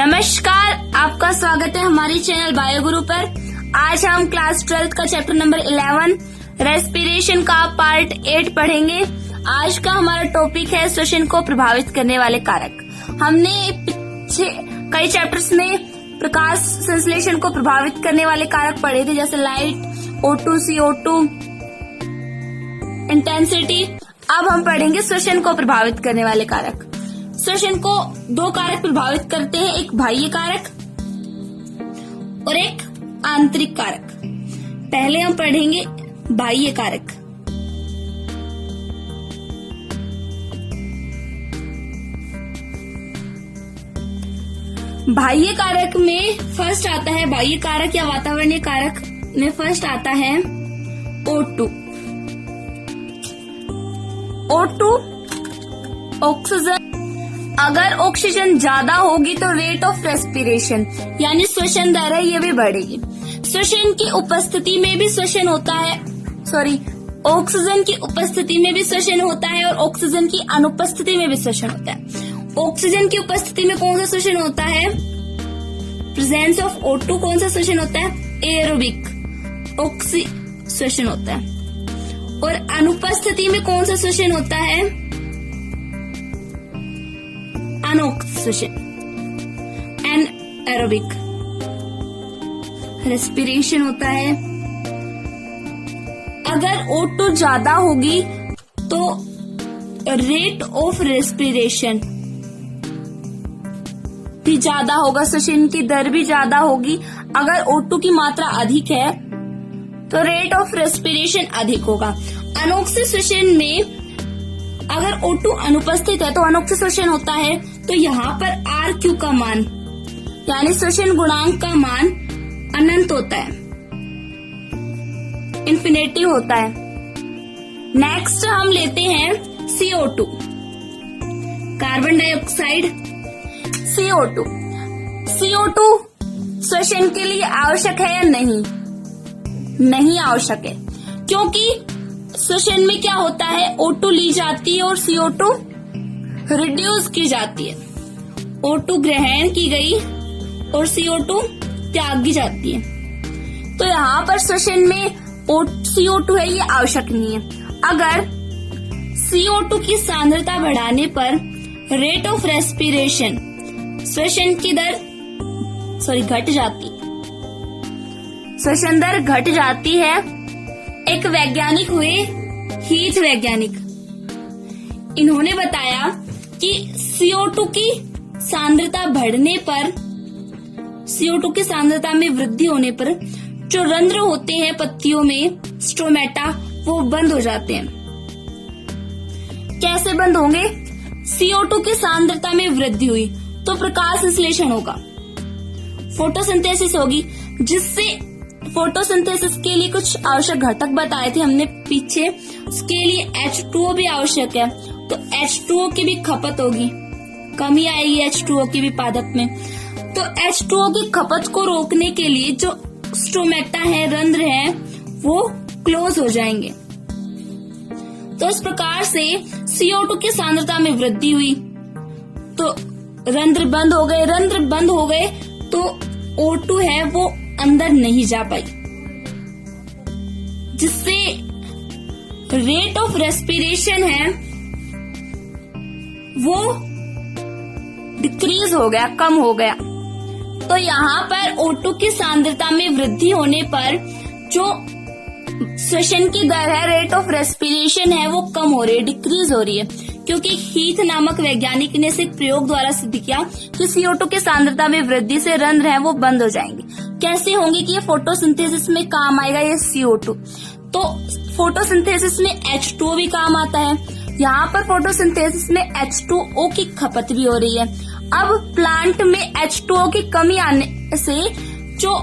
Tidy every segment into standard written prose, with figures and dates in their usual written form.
नमस्कार, आपका स्वागत है हमारे चैनल बायो गुरु पर। आज हम क्लास 12 का चैप्टर नंबर 11 रेस्पिरेशन का पार्ट 8 पढ़ेंगे। आज का हमारा टॉपिक है श्वसन को प्रभावित करने वाले कारक। हमने पीछे कई चैप्टर्स में प्रकाश संश्लेषण को प्रभावित करने वाले कारक पढ़े थे, जैसे लाइट, O2, CO2, इंटेंसिटी। अब हम पढ़ेंगे श्वसन को प्रभावित करने वाले कारक। श्वसन को दो कारक प्रभावित करते हैं, एक बाह्य कारक और एक आंतरिक कारक। पहले हम पढ़ेंगे बाह्य कारक। बाह्य कारक में फर्स्ट आता है, बाह्य कारक या वातावरणीय कारक में फर्स्ट आता है O2। O2 oxygen. अगर ऑक्सीजन ज्यादा होगी तो रेट ऑफ रेस्पिरेशन यानी श्वसन दर है ये भी बढ़ेगी। श्वसन की उपस्थिति में भी श्वसन होता है, ऑक्सीजन की उपस्थिति में भी श्वसन होता है और ऑक्सीजन की अनुपस्थिति में भी श्वसन होता है। ऑक्सीजन की उपस्थिति में कौन सा श्वसन होता है? प्रेजेंस ऑफ O2 कौन सा श्वसन होता है? एरोबिक ऑक्सी श्वसन होता है। और अनुपस्थिति में कौन सा श्वसन होता है? अनऑक्सीजन एनारोबिक रेस्पिरेशन होता है। अगर O2 ज्यादा होगी तो रेट ऑफ रेस्पिरेशन भी ज्यादा होगा, श्वसन की दर भी ज्यादा होगी। अगर O2 की मात्रा अधिक है तो रेट ऑफ रेस्पिरेशन अधिक होगा। अनोक्सी श्वसन में अगर O2 अनुपस्थित है तो अनोक्सी श्वसन होता है, तो यहाँ पर RQ का मान यानी श्वसन गुणांक का मान अनंत होता है, इन्फिनिटी होता है। नेक्स्ट हम लेते हैं CO2, कार्बन डाइऑक्साइड। CO2 श्वसन के लिए आवश्यक है या नहीं? नहीं आवश्यक है, क्योंकि श्वसन में क्या होता है? O2 ली जाती है और CO2 रिड्यूस की जाती है। O2 ग्रहण की गई और CO2 त्यागी जाती है। तो यहाँ पर श्वसन में CO2 है ये आवश्यक नहीं है। अगर CO2 की सांद्रता बढ़ाने पर रेट ऑफ रेस्पिरेशन श्वसन की दर घट जाती है, श्वसन दर घट जाती है। एक वैज्ञानिक हुए, हीथ वैज्ञानिक, इन्होंने बताया कि CO2 की सांद्रता बढ़ने पर, CO2 की सांद्रता में वृद्धि होने पर जो रंध्र होते हैं पत्तियों में, स्टोमेटा, वो बंद हो जाते हैं। कैसे बंद होंगे? CO2 की सांद्रता में वृद्धि हुई तो प्रकाश संश्लेषण होगा, फोटोसिंथेसिस होगी, जिससे फोटोसिंथेसिस के लिए कुछ आवश्यक घटक बताए थे हमने पीछे। उसके लिए H2O भी आवश्यक है, तो H2O की भी खपत होगी, कमी आएगी H2O की भी पादप में। तो H2O की खपत को रोकने के लिए जो स्टोमेटा है, रंध्र है, वो क्लोज हो जाएंगे। तो इस प्रकार से CO2 की सांद्रता में वृद्धि हुई तो रंध्र बंद हो गए। रंध्र बंद हो गए तो O2 है वो अंदर नहीं जा पाई, जिससे रेट ऑफ रेस्पिरेशन है वो डिक्रीज हो गया, कम हो गया। तो यहाँ पर O2 की सांद्रता में वृद्धि होने पर जो श्वसन की दर है, रेट ऑफ रेस्पिरेशन है, वो कम हो रही है, डिक्रीज हो रही है, क्योंकि हीथ नामक वैज्ञानिक ने इस प्रयोग द्वारा सिद्ध किया कि CO2 की सांद्रता में वृद्धि से रंध्र है वो बंद हो जाएंगे। कैसे होंगे कि ये फोटोसिंथेसिस में काम आएगा ये CO2। तो फोटोसिंथेसिस में H2O भी काम आता है। यहाँ पर फोटोसिंथेसिस में H2O की खपत भी हो रही है। अब प्लांट में H2O की कमी आने से जो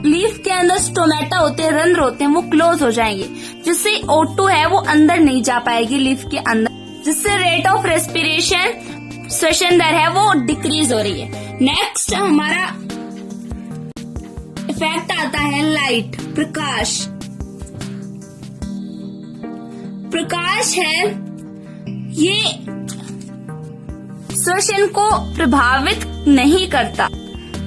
लीफ के अंदर स्टोमेटा होते हैं, रंध्र होते हैं, वो क्लोज हो जाएंगे, जिससे O2 है वो अंदर नहीं जा पाएगी लीफ के अंदर, जिससे रेट ऑफ रेस्पिरेशन श्वसन दर है वो डिक्रीज हो रही है। नेक्स्ट हमारा इफेक्ट आता है लाइट, प्रकाश। प्रकाश है ये श्वसन को प्रभावित नहीं करता,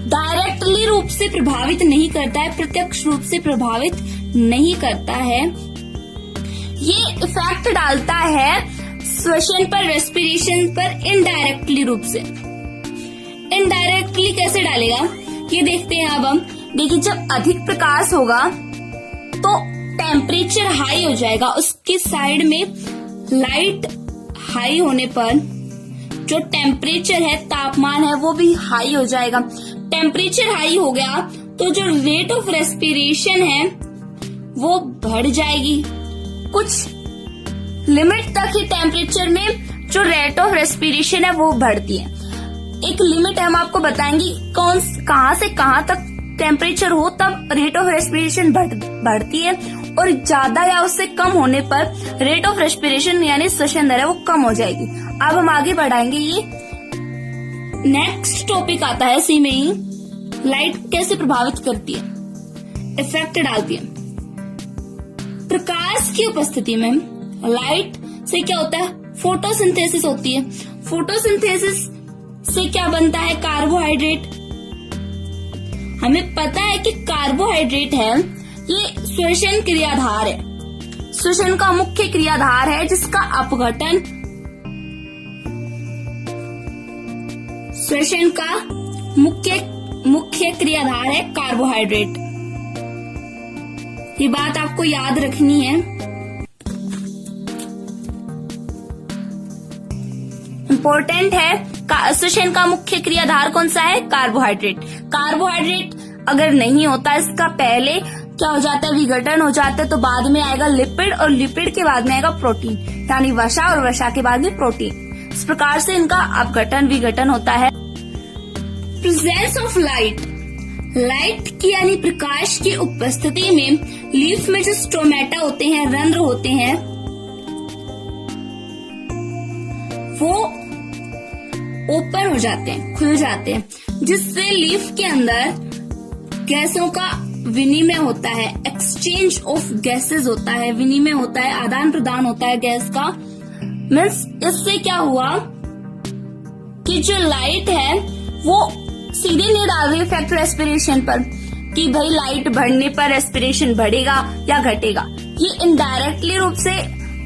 डायरेक्टली रूप से प्रभावित नहीं करता है, प्रत्यक्ष रूप से प्रभावित नहीं करता है। ये इफेक्ट डालता है श्वसन पर, रेस्पिरेशन पर इनडायरेक्टली रूप से। इनडायरेक्टली कैसे डालेगा ये देखते हैं अब हम। देखिए, जब अधिक प्रकाश होगा तो टेम्परेचर हाई हो जाएगा, उसके साइड में लाइट हाई होने पर जो टेम्परेचर है, तापमान है, वो भी हाई हो जाएगा। टेम्परेचर हाई हो गया तो जो रेट ऑफ रेस्पिरेशन है वो बढ़ जाएगी। कुछ लिमिट तक ही टेम्परेचर में जो रेट ऑफ रेस्पिरेशन है वो बढ़ती है। एक लिमिट हम आपको बताएंगे कहाँ से कहाँ तक टेम्परेचर हो तब रेट ऑफ रेस्पिरेशन बढ़ती है, और ज्यादा या उससे कम होने पर रेट ऑफ रेस्पिरेशन यानी श्वसन दर है वो कम हो जाएगी। अब हम आगे बढ़ाएंगे। ये नेक्स्ट टॉपिक आता है इसी में ही, लाइट कैसे प्रभावित करती है, इफेक्ट डालती है। प्रकाश की उपस्थिति में लाइट से क्या होता है, फोटोसिंथेसिस होती है। फोटोसिंथेसिस से क्या बनता है, कार्बोहाइड्रेट। हमें पता है कि कार्बोहाइड्रेट है ये श्वसन क्रियाधार है, श्वसन का मुख्य क्रियाधार है, जिसका अपघटन श्वसन का मुख्य क्रियाधार है कार्बोहाइड्रेट। ये बात आपको याद रखनी है। इम्पोर्टेंट है। श्वसन का मुख्य क्रियाधार कौन सा है, कार्बोहाइड्रेट। कार्बोहाइड्रेट अगर नहीं होता, इसका पहले क्या हो जाता है, विघटन हो जाता है, तो बाद में आएगा लिपिड, और लिपिड के बाद में आएगा प्रोटीन, यानी वसा, और वसा के बाद में प्रोटीन। इस प्रकार से इनका अपघटन विघटन होता है। प्रेजेंस ऑफ लाइट, लाइट की यानी प्रकाश की उपस्थिति में लीफ में जो स्टोमेटा होते हैं, रंध्र होते हैं, वो ओपन हो जाते हैं, खुल जाते हैं, जिससे लीफ के अंदर गैसों का विनिमय होता है, एक्सचेंज ऑफ गैसेस होता है, विनिमय होता है, आदान प्रदान होता है गैस का। मीन्स इससे क्या हुआ कि जो लाइट है वो सीधे नहीं डाल रही इफेक्ट रेस्पिरेशन पर कि भाई लाइट बढ़ने पर रेस्पिरेशन बढ़ेगा या घटेगा। ये इनडायरेक्टली रूप से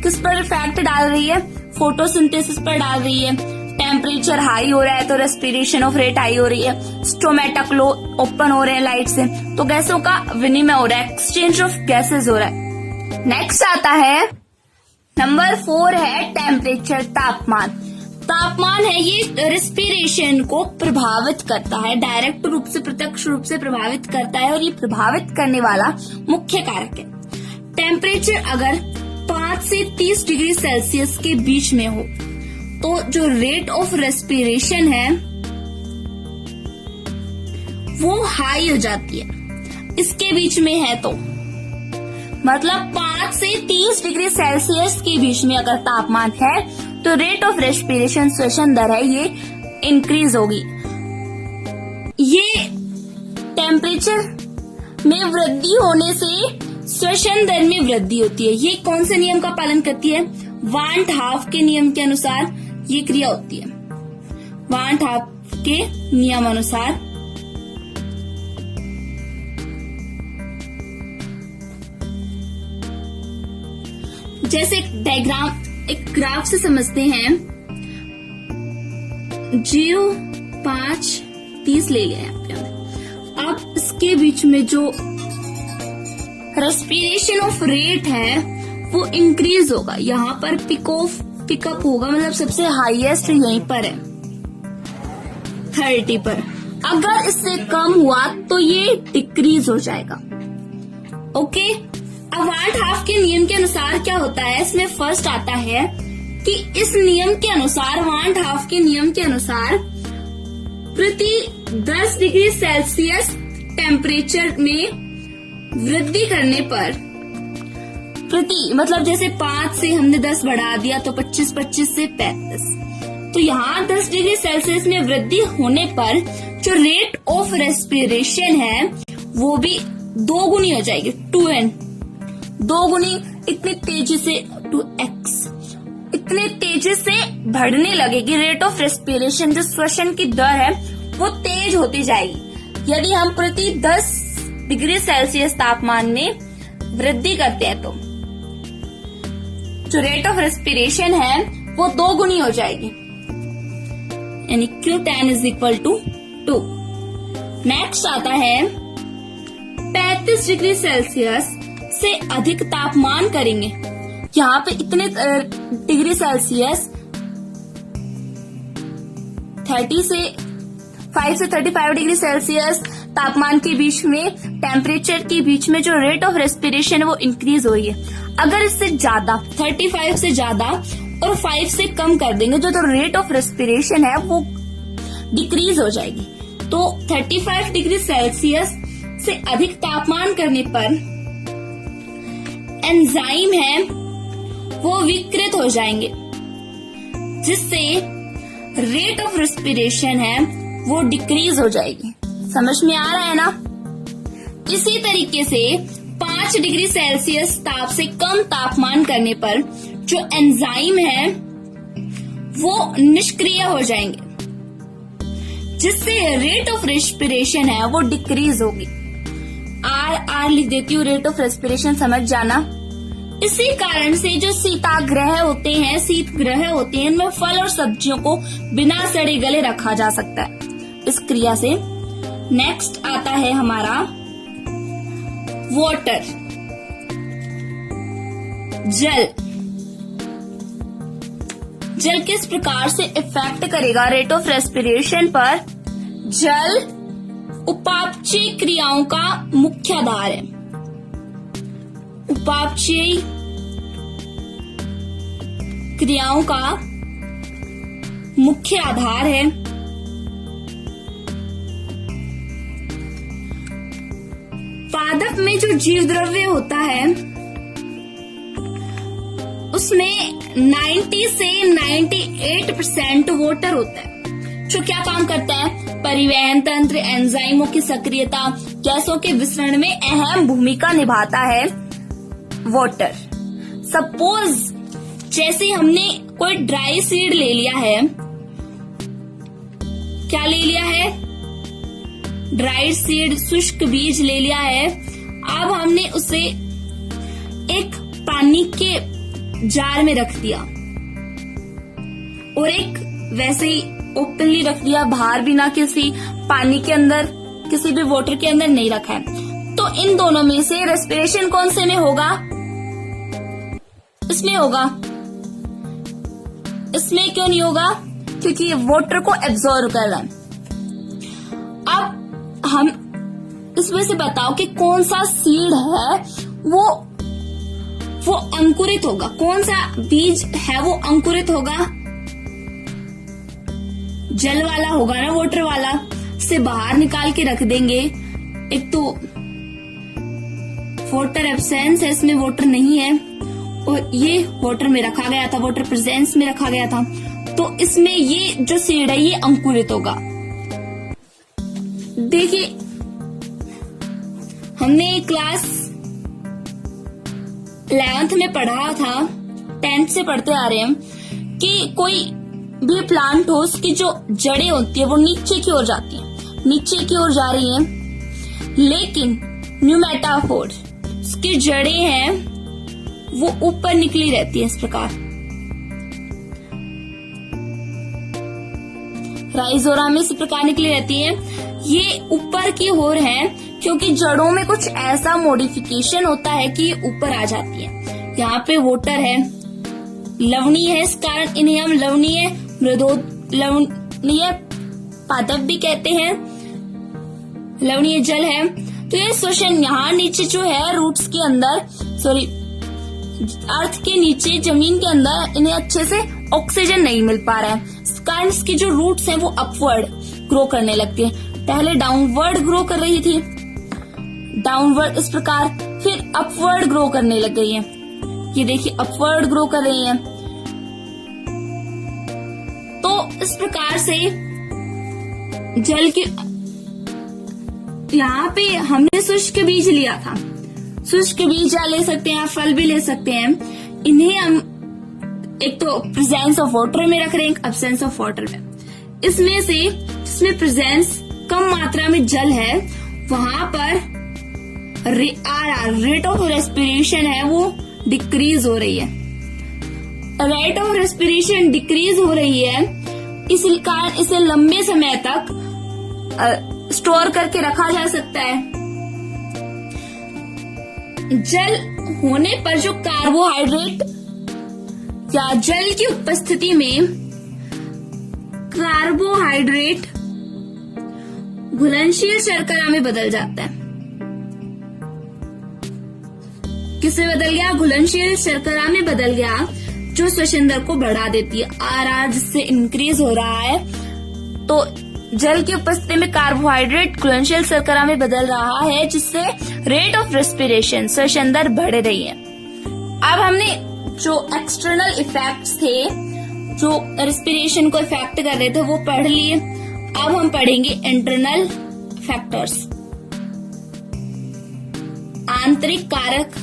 किस पर इफेक्ट डाल रही है, फोटोसिंथेसिस पर डाल रही है। टेम्परेचर हाई हो रहा है तो रेस्पिरेशन ऑफ रेट हाई हो रही है, स्टोमेटा क्लो ओपन हो रहे हैं लाइट से, तो गैसों का विनिमय हो रहा है, एक्सचेंज ऑफ गैसेस हो रहा है। नेक्स्ट आता है नंबर 4 है टेम्परेचर, तापमान। तापमान है ये रेस्पिरेशन को प्रभावित करता है, डायरेक्ट रूप से, प्रत्यक्ष रूप से प्रभावित करता है, और ये प्रभावित करने वाला मुख्य कारक है। टेम्परेचर अगर 5 से 30 डिग्री सेल्सियस के बीच में हो तो जो रेट ऑफ रेस्पिरेशन है वो हाई हो जाती है। इसके बीच में है तो मतलब 5 से 30 डिग्री सेल्सियस के बीच में अगर तापमान है तो रेट ऑफ रेस्पिरेशन, श्वसन दर है, ये इंक्रीज होगी। ये टेम्परेचर में वृद्धि होने से श्वसन दर में वृद्धि होती है। ये कौन से नियम का पालन करती है, वांट हाफ के नियम के अनुसार ये क्रिया होती है। वांट हाफ के नियम अनुसार जैसे डायग्राम, एक ग्राफ से समझते हैं। 0, 5, 30 ले लिया यहाँ पे। अब इसके बीच में जो रेस्पिरेशन ऑफ रेट है वो इंक्रीज होगा। यहाँ पर पिकअप होगा, मतलब सबसे हाईएस्ट यहीं पर है 30 पर। अगर इससे कम हुआ तो ये डिक्रीज हो जाएगा। ओके, अब वांट हाफ के नियम के अनुसार क्या होता है, इसमें फर्स्ट आता है कि इस नियम के अनुसार, वांट हाफ के नियम के अनुसार प्रति 10 डिग्री सेल्सियस टेम्परेचर में वृद्धि करने पर, प्रति मतलब जैसे 5 से हमने 10 बढ़ा दिया तो 25, 25 से 35, तो यहाँ 10 डिग्री सेल्सियस में वृद्धि होने पर जो रेट ऑफ रेस्पिरेशन है वो भी 2 गुनी हो जाएगी, 2n, 2 गुनी इतनी तेजी से 2x, इतने तेजी से बढ़ने लगेगी रेट ऑफ रेस्पिरेशन। जो श्वसन की दर है वो तेज होती जाएगी यदि हम प्रति 10 डिग्री सेल्सियस तापमान में वृद्धि करते हैं। तो जो रेट ऑफ रेस्पिरेशन है वो 2 गुनी हो जाएगी, यानी Q10 = 2। नेक्स्ट आता है 35 डिग्री सेल्सियस से अधिक तापमान करेंगे। यहाँ पे इतने डिग्री सेल्सियस 5 से 35 डिग्री सेल्सियस तापमान के बीच में, टेम्परेचर के बीच में जो रेट ऑफ रेस्पिरेशन है वो इंक्रीज हो रही है। अगर इससे ज्यादा 35 से ज्यादा और 5 से कम कर देंगे जो रेट ऑफ रेस्पिरेशन है वो डिक्रीज हो जाएगी। तो 35 डिग्री सेल्सियस से अधिक तापमान करने पर एंजाइम है वो विकृत हो जाएंगे, जिससे रेट ऑफ रेस्पिरेशन है वो डिक्रीज हो जाएगी। समझ में आ रहा है ना? इसी तरीके से 5 डिग्री सेल्सियस ताप से कम तापमान करने पर जो एंजाइम है वो निष्क्रिय हो जाएंगे, जिससे रेट ऑफ रेस्पिरेशन है वो डिक्रीज होगी। आर लिख देती हूँ, रेट ऑफ रेस्पिरेशन समझ जाना। इसी कारण से जो शीतगृह होते हैं, इनमें फल और सब्जियों को बिना सड़े गले रखा जा सकता है इस क्रिया से। नेक्स्ट आता है हमारा वाटर, जल किस प्रकार से इफेक्ट करेगा रेट ऑफ रेस्पिरेशन पर? जल उपापचयी क्रियाओं का मुख्य आधार है। उपापचयी क्रियाओं का मुख्य आधार है। पादप में जो जीव द्रव्य होता है उसमें 90 से 98% वाटर होता है, जो क्या काम करता है? परिवहन तंत्र, एंजाइमों की सक्रियता, गैसों के विसरण में अहम भूमिका निभाता है वाटर। सपोज जैसे हमने कोई ड्राई सीड ले लिया है, क्या ले लिया है? ड्राई सीड, शुष्क बीज ले लिया है। अब हमने उसे एक पानी के जार में रख दिया और एक वैसे ही ओपनली रख दिया, बाहर भी ना किसी पानी के अंदर, किसी भी वाटर के अंदर नहीं रखा है। तो इन दोनों में से रेस्पिरेशन कौन से में होगा? इसमें होगा। इसमें क्यों नहीं होगा? क्योंकि ये वाटर को एब्जॉर्ब कर रहा है। अब हम इसमें से बताओ कि कौन सा सीड है वो अंकुरित होगा, कौन सा बीज है वो अंकुरित होगा? जल वाला होगा ना, वाटर वाला। से बाहर निकाल के रख देंगे। एक तो वाटर एब्सेंस है, इसमें वाटर नहीं है, और ये वाटर में रखा गया था, वाटर प्रेजेंस में रखा गया था, तो इसमें ये जो सीड है ये अंकुरित होगा। देखिए, हमने क्लास 11th में पढ़ा था, 10th से पढ़ते आ रहे हैं कि कोई भी प्लांट हो उसकी जो जड़ें होती है वो नीचे की ओर जाती हैं, नीचे की ओर जा रही हैं, लेकिन न्यूमेटाफोर उसकी जड़ें हैं वो ऊपर निकली रहती है। इस प्रकार राइजोरा में इस प्रकार निकली रहती है, ये ऊपर की ओर है क्योंकि जड़ों में कुछ ऐसा मॉडिफिकेशन होता है कि ये ऊपर आ जाती है। यहाँ पे वाटर है, लवणीय है, इस कारण इन्हें हम लवणीय लवणीय पादप भी कहते हैं, लवणीय जल है। तो ये श्वसन यहाँ नीचे जो है रूट्स के अंदर, अर्थ के नीचे जमीन के अंदर इन्हें अच्छे से ऑक्सीजन नहीं मिल पा रहा है, इस कारण इसकी जो रूट्स हैं वो अपवर्ड ग्रो करने लगती है। पहले डाउनवर्ड ग्रो कर रही थी, डाउनवर्ड इस प्रकार, फिर अपवर्ड ग्रो करने लग गई है। ये देखिए अपवर्ड ग्रो कर रही है। तो इस प्रकार से जल के यहाँ पे हमने शुष्क बीज लिया था, शुष्क बीज ले सकते हैं, फल भी ले सकते हैं। इन्हें हम एक तो प्रेजेंस ऑफ वाटर में रख रहे हैं, एब्सेंस ऑफ वाटर में। इसमें से जिसमें प्रेजेंस कम मात्रा में जल है वहां पर रेट ऑफ रेस्पिरेशन है वो डिक्रीज हो रही है। रेट ऑफ रेस्पिरेशन डिक्रीज हो रही है, इस कारण इसे लंबे समय तक स्टोर करके रखा जा सकता है। जल होने पर जो कार्बोहाइड्रेट या जल की उपस्थिति में कार्बोहाइड्रेट घुलनशील शर्करा में बदल जाता है। किसमें बदल गया? घुलनशील शर्करा में बदल गया, जो श्वसन दर को बढ़ा देती है। आर जिससे इंक्रीज हो रहा है, तो जल की उपस्थिति में कार्बोहाइड्रेट घुलनशील शर्करा में बदल रहा है, जिससे रेट ऑफ रेस्पिरेशन श्वसन दर बढ़ रही है। अब हमने जो एक्सटर्नल इफेक्ट्स थे जो रेस्पिरेशन को इफेक्ट कर रहे थे वो पढ़ लिए। अब हम पढ़ेंगे इंटरनल फैक्टर्स। आंतरिक कारक।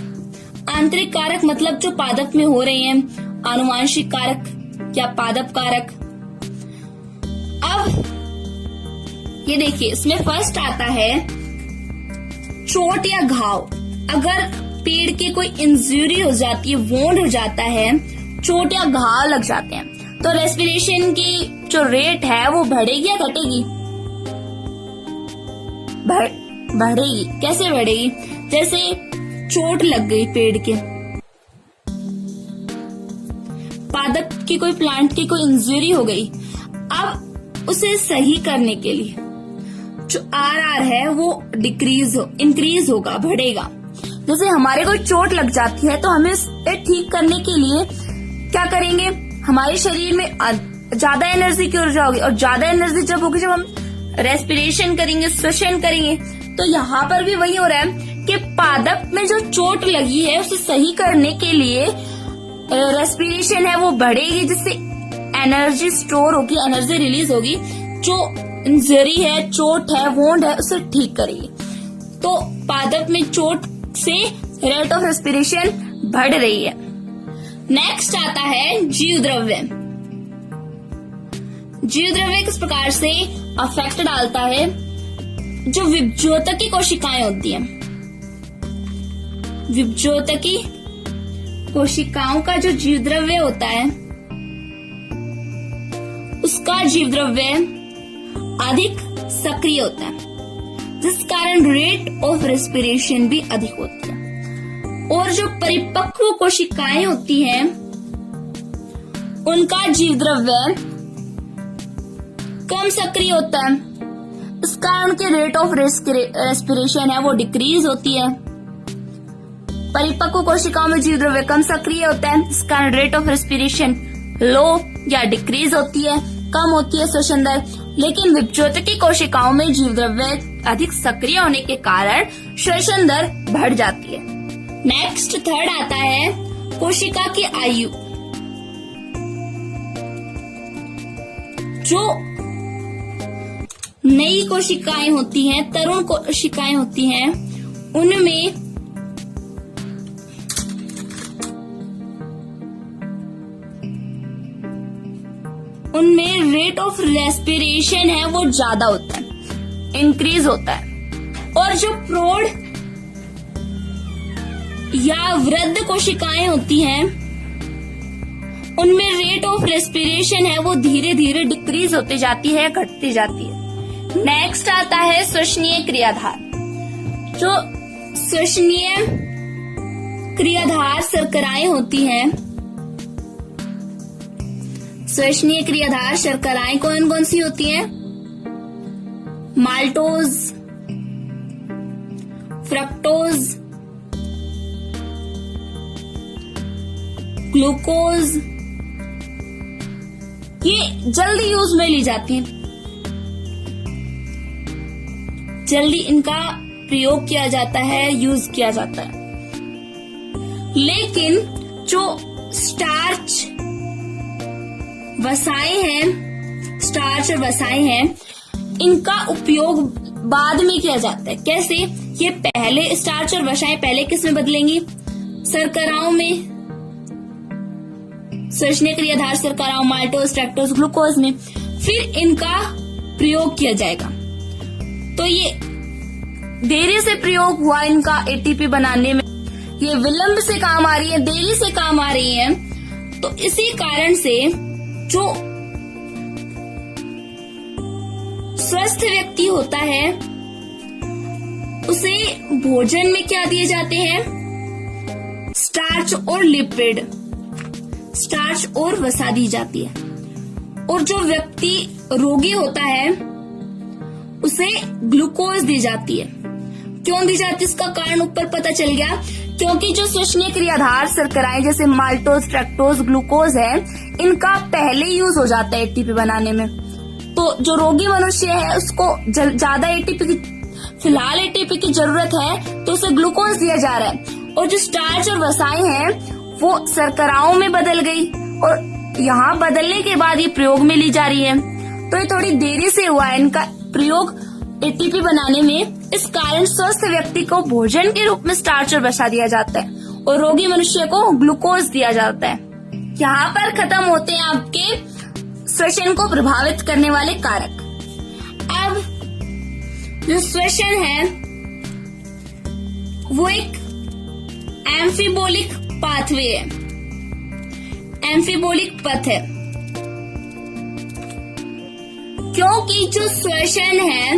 आंतरिक कारक मतलब जो पादप में हो रहे हैं, आनुवांशिक कारक या पादप कारक। अब ये देखिए, इसमें फर्स्ट आता है चोट या घाव। अगर पेड़ की कोई इंजरी हो जाती है, वोंड हो जाता है, चोट या घाव लग जाते हैं, तो रेस्पिरेशन की जो रेट है वो बढ़ेगी या घटेगी? बढ़ेगी। कैसे बढ़ेगी? जैसे चोट लग गई पेड़ के, पादप की कोई प्लांट की कोई इंजरी हो गई, अब उसे सही करने के लिए जो आर है वो इंक्रीज होगा, बढ़ेगा। जैसे हमारे कोई चोट लग जाती है तो हमें इसे ठीक करने के लिए क्या करेंगे? हमारे शरीर में ज्यादा एनर्जी की ऊर्जा होगी, और ज्यादा एनर्जी जब होगी जब हम रेस्पिरेशन करेंगे, श्वसन करेंगे। तो यहाँ पर भी वही हो रहा है कि पादप में जो चोट लगी है उसे सही करने के लिए रेस्पिरेशन है वो बढ़ेगी, जिससे एनर्जी स्टोर होगी, एनर्जी रिलीज होगी, जो इंजरी है, चोट है, वोंड है, उसे ठीक करेगी। तो पादप में चोट से रेट ऑफ रेस्पिरेशन बढ़ रही है। नेक्स्ट आता है जीव द्रव्य। जीव द्रव्य किस प्रकार से अफेक्ट डालता है? जो विभज्योतकी कोशिकाएं होती हैं, विभज्योतकी कोशिकाओं का जो जीव द्रव्य होता है उसका जीव द्रव्य अधिक सक्रिय होता है, जिस कारण रेट ऑफ रेस्पिरेशन भी अधिक होती है। और जो परिपक्व कोशिकाएं होती हैं उनका जीव द्रव्य कम सक्रिय होता है, इस कारण उनके रेट ऑफ रेस्पिरेशन है वो डिक्रीज होती है। परिपक्व कोशिकाओं में जीव द्रव्य कम सक्रिय होता है, इस कारण रेट ऑफ रेस्पिरेशन लो या डिक्रीज होती है, कम होती है श्वसन दर। लेकिन विभज्योतकी कोशिकाओं में जीव द्रव्य अधिक सक्रिय होने के कारण श्वसन दर बढ़ जाती है। नेक्स्ट थर्ड आता है कोशिका की आयु। जो नई कोशिकाएं होती हैं, तरुण कोशिकाएं होती हैं, उनमें रेट ऑफ रेस्पिरेशन है वो ज्यादा होता है, इंक्रीज होता है। और जो प्रौढ़ या वृद्ध कोशिकाएं होती हैं उनमें रेट ऑफ रेस्पिरेशन है वो धीरे धीरे डिक्रीज होती जाती है, घटती जाती है। नेक्स्ट आता है श्वसनीय क्रियाधार। जो श्वसनीय क्रियाधार शर्कराएं होती हैं, श्वसनीय क्रियाधार शर्कराएं कौन कौन सी होती हैं? माल्टोज, फ्रक्टोज, ग्लूकोज, ये जल्दी यूज में ली जाती हैं, जल्दी इनका प्रयोग किया जाता है, यूज किया जाता है। लेकिन जो स्टार्च वसाएं हैं, स्टार्च और वसाएं हैं, इनका उपयोग बाद में किया जाता है। कैसे? ये पहले स्टार्च और वसाएं पहले किस में बदलेंगी? शर्कराओं में, श्वसनीय क्रियाधार शर्कराओं, माल्टोज, फ्रक्टोज, ग्लूकोज में। फिर इनका प्रयोग किया जाएगा। तो ये देरी से प्रयोग हुआ इनका एटीपी बनाने में, ये विलंब से काम आ रही है, देरी से काम आ रही है। तो इसी कारण से जो स्वस्थ व्यक्ति होता है उसे भोजन में क्या दिए जाते हैं? स्टार्च और लिपिड, स्टार्च और वसा दी जाती है। और जो व्यक्ति रोगी होता है उसे ग्लूकोज दी जाती है। क्यों दी जाती है इसका कारण ऊपर पता चल गया, क्योंकि जो श्वसनीय क्रियाधार शर्कराएं जैसे माल्टोज, फ्रक्टोज, ग्लूकोज है, इनका पहले यूज हो जाता है एटीपी बनाने में। तो जो रोगी मनुष्य है उसको ज्यादा एटीपी की, फिलहाल एटीपी की जरूरत है, तो उसे ग्लूकोज दिया जा रहा है। और जो स्टार्च और वसाएं हैं वो शर्कराओं में बदल गई और यहाँ बदलने के बाद ये प्रयोग में ली जा रही है। तो ये थोड़ी देरी से हुआ है इनका प्रयोग एटीपी बनाने में। इस कारण स्वस्थ व्यक्ति को भोजन के रूप में स्टार्च और वसा दिया जाता है और रोगी मनुष्य को ग्लूकोज दिया जाता है। यहाँ पर खत्म होते हैं आपके श्वसन को प्रभावित करने वाले कारक। अब जो श्वसन है वो एक एम्फीबोलिक पाथवे है, एम्फीबोलिक पथ है, क्योंकि जो श्वसन है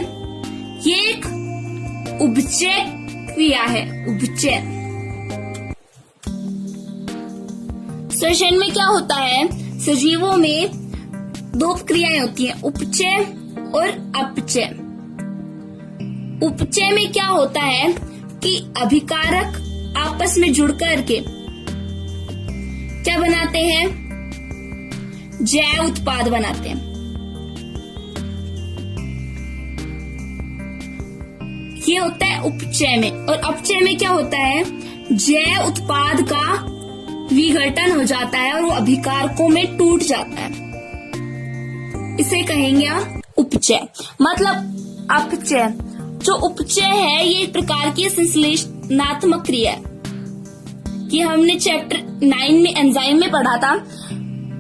ये एक उपचय क्रिया है। उपचय श्वसन में क्या होता है, सजीवों में दो क्रियाएं होती हैं, उपचय और अपचय। उपचय में क्या होता है कि अभिकारक आपस में जुड़ करके क्या बनाते हैं, जैव उत्पाद बनाते हैं। ये होता है उपचय में। और अपचय में क्या होता है, जैव उत्पाद का विघटन हो जाता है और वो अभिकारकों में टूट जाता है। इसे कहेंगे आप उपचय। मतलब अपचय, जो उपचय है ये एक प्रकार की संश्लेषणात्मक क्रिया है। कि हमने चैप्टर 9 में एंजाइम में पढ़ा था।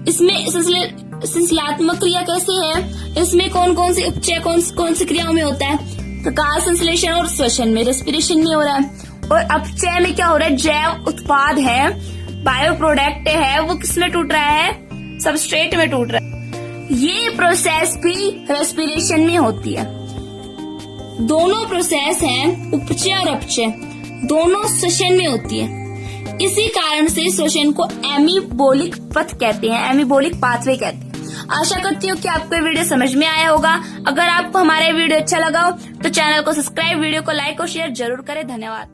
इसमें संश्लेषणात्मक क्रिया कैसे है, इसमें कौन कौन सी उपचय कौन सी क्रियाओं में होता है, प्रकाश संश्लेषण और श्वसन में, रेस्पिरेशन में हो रहा है। और अपचय में क्या हो रहा है, जैव उत्पाद है, बायो प्रोडक्ट है, वो किसमें टूट रहा है, सबस्ट्रेट में टूट रहा है। ये प्रोसेस भी रेस्पिरेशन में होती है। दोनों प्रोसेस हैं, उपचय और अपचय, दोनों श्वसन में होती है। इसी कारण से श्वसन को एमीबोलिक पथ कहते हैं, एमीबोलिक पाथवे कहते हैं। आशा करती हूँ कि आपको ये वीडियो समझ में आया होगा। अगर आपको हमारा वीडियो अच्छा लगा हो तो चैनल को सब्सक्राइब, वीडियो को लाइक और शेयर जरूर करें। धन्यवाद।